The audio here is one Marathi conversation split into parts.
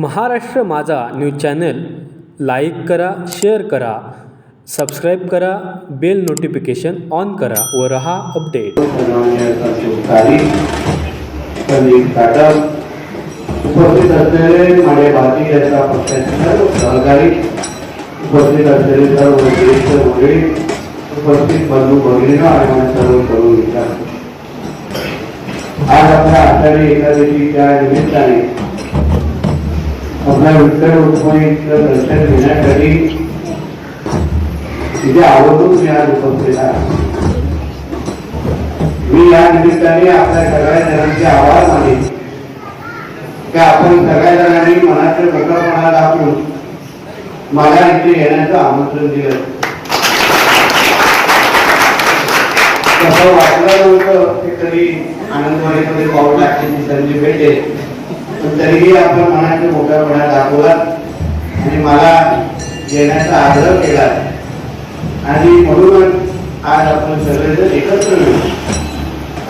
महाराष्ट्र माझा न्यूज चॅनल लाईक करा, शेअर करा, सबस्क्राईब करा, बेल नोटिफिकेशन ऑन करा व रहा अपडेट. उपस्थित असलेले माझे भारतीय जनता पक्षाचे सर्व सहकारी, उपस्थित असलेले सर्व ज्येष्ठ मंडळी, उपस्थित बंधू भगिनींना आणि सर्व तरुण विचार, आज आपल्या आषाढी एकादशीच्या निमित्ताने आपल्या विठ्ठल रुक्मिणीचं दर्शन घेण्यासाठी तिथे आवर्जून मी आज उपस्थित आहे. मी या निमित्ताने आपल्या सगळ्या जणांचे आभार मानेन की आपण सगळ्या जणांनी मनाचे मोकळेपणा दाखवून मला इथे येण्याचं आमंत्रण दिलं. कसं वाटलं नव्हतं की कधी आनंदवाडीमध्ये पाऊल टाकण्याची संधी भेटेल, पण तरीही आपण मनाचे मोकळेपणा दाखवला आणि मला येण्याचा आग्रह केला आणि म्हणूनच आज आपण सगळेजण एकत्र येऊ.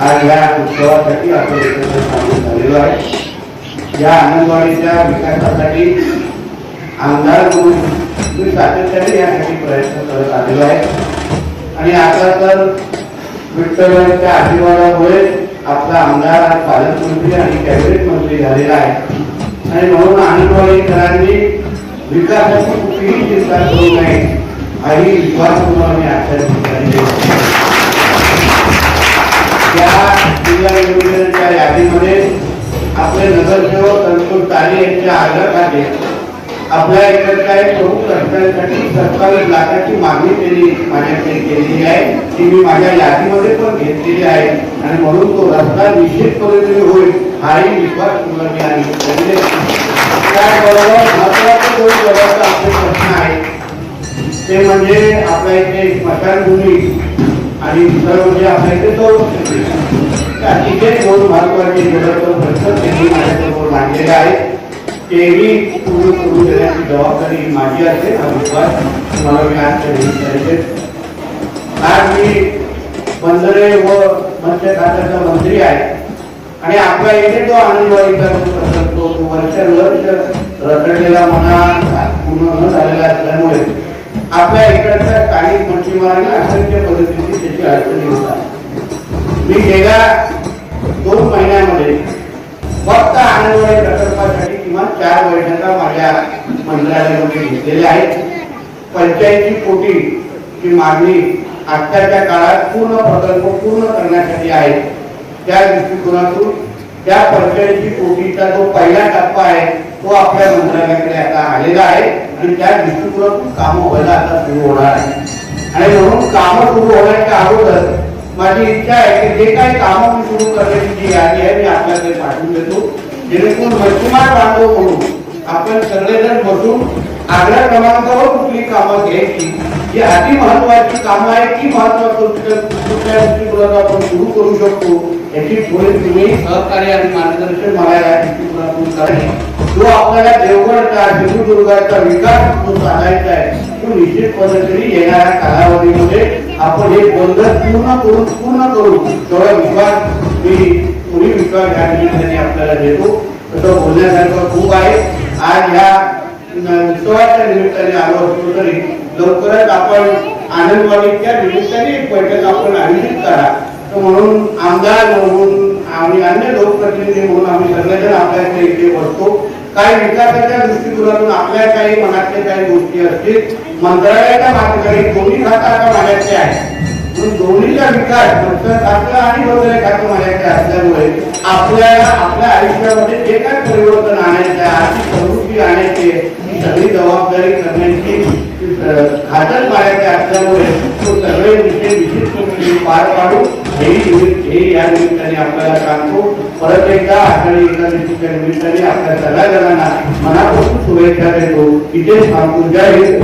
आज या उत्सवासाठी आपण एकत्र सामील झालेलो आहे. या आनंदवाडीच्या विकासासाठी आमदार म्हणून मी सातत्याने यासाठी प्रयत्न करत आलेलो आहे आणि आता तर विठ्ठलांच्या आशीर्वादामुळे आपला आमदार आज पालकमंत्री आणि कॅबिनेट मंत्री झालेला आहे आणि म्हणून आनंदवाडीकरांनी विकासाची कुठलीही चिंता करू नये आणि विश्वास तुम्हाला मी आश्वासन दिले. या जिल्हा योजनेच्या यादीमध्ये आपले नगरसेवक संतोष तारे यांच्या आग्रहाने आपल्या इकडच्या एक प्रमुख रस्त्यांसाठी 27 लाखाची मागणी त्यांनी माझ्याकडे केलेली आहे, ती मी माझ्या यादीमध्ये पण घेतलेली आहे आणि म्हणून तो रस्ता निश्चितपणे होईल हाही विश्वास तुम्हाला मी आणि त्याबरोबर महत्वाचे दोन जगाचा आपले प्रश्न आहे ते म्हणजे आपल्या इथे स्मशानभूमी आणि दुसरं म्हणजे आपल्या इथे तिथे दोन महत्वाचे जगाचा प्रश्न त्यांनी माझ्यासमोर मांडलेले आहे. तेही पूर्ण करून देण्याची जबाबदारी माझी असेल हा विश्वास तुम्हाला मी आज आज मी बंदरे व मत्स्य खात्याचा मंत्री आहे आणि आपल्या इथे जो आनंदवाडीचा प्रकल्प तो वर्षानुवर्ष रखडलेला म्हणा पूर्ण न झालेला असल्यामुळे आपल्या इकडच्या स्थानिक मच्छीमारांना असंख्य पद्धतीची त्याची अडचणी होतात. मी गेल्या 2 महिन्यामध्ये फक्त आनंदवाडी प्रकल्पासाठी किमान 4 बैठका माझ्या मंत्रालयामध्ये घेतलेल्या आहेत. 85 कोटीची मागणी आजच्या काळात पूर्ण प्रकल्प पूर्ण करण्यासाठी आहे. त्या दृष्टिकोनातून त्या 85 कोटीचा जो पहिला टप्पा आहे तो आपल्या मंत्रालयाकडे आता आलेला आहे आणि त्या दृष्टिकोनातून कामं व्हायला आता सुरू होणार आहे आणि म्हणून कामं सुरू होण्याच्या अगोदर माझी इच्छा आहे की जे काही कामं मी सुरू करण्याची जी यादी आहे मी आपल्याकडे पाठवून देतो, जेणेकरून मच्छीमार बांधव म्हणून आपण सगळेजण बसून आग्रा क्रमांकावर कुठली कामं घ्यायची, जी अति महत्वाची कामं आहे ती महत्वाची कुठल्या दृष्टिकोनातून आपण सुरू करू शकतो याची थोडी तुम्ही सहकार्य आणि मार्गदर्शन मला या दृष्टिकोनातून करणे. जो आपल्याला देवगडचा सिंधुदुर्गाचा विकास जो साधायचा आहे तो निश्चित पद्धतीने येणाऱ्या कालावधीमध्ये आपण हे बंधन पूर्ण करू तेवढा विश्वास मी पूर्ण विश्वास या निमित्ताने आपल्याला देतो. तसं बोलण्यासारखं खूप आहे. आज ह्या उत्सवाच्या निमित्ताने आलो असतो तरी लवकरच आपण आनंदवाडीच्या निमित्ताने एक बैठक आपण आयोजित करा. तर म्हणून आमदार म्हणून आणि अन्य लोकप्रतिनिधी म्हणून आम्ही सगळेजण आपल्याकडे इथे बसतो. काही विकासाच्या दृष्टिकोनातून आपल्या काही मनातल्या काही गोष्टी असतील मंत्रालयाच्या माध्यमाने दोन्ही खातं आता माझ्याकडे आहे म्हणून दोन्हीचा विकास मत्स्य खातं आणि वगैरे खातं माझ्याकडे असल्यामुळे आपल्याला आपल्या आयुष्यामध्ये जे काही परिवर्तन आणायचे आर्थिक समृद्धी आणायची ही सगळी जबाबदारी करण्याची खातं माझ्याकडे असल्यामुळे तो सगळे विषय निश्चितपणे पार पाडू हे या निमित्ताने आपल्याला सांगतो. परत एकदा आषाढी एकादशीच्या निमित्ताने आपल्या सगळ्या जणांना मनापासून शुभेच्छा देतो. इथेच थांबून जय हिंद.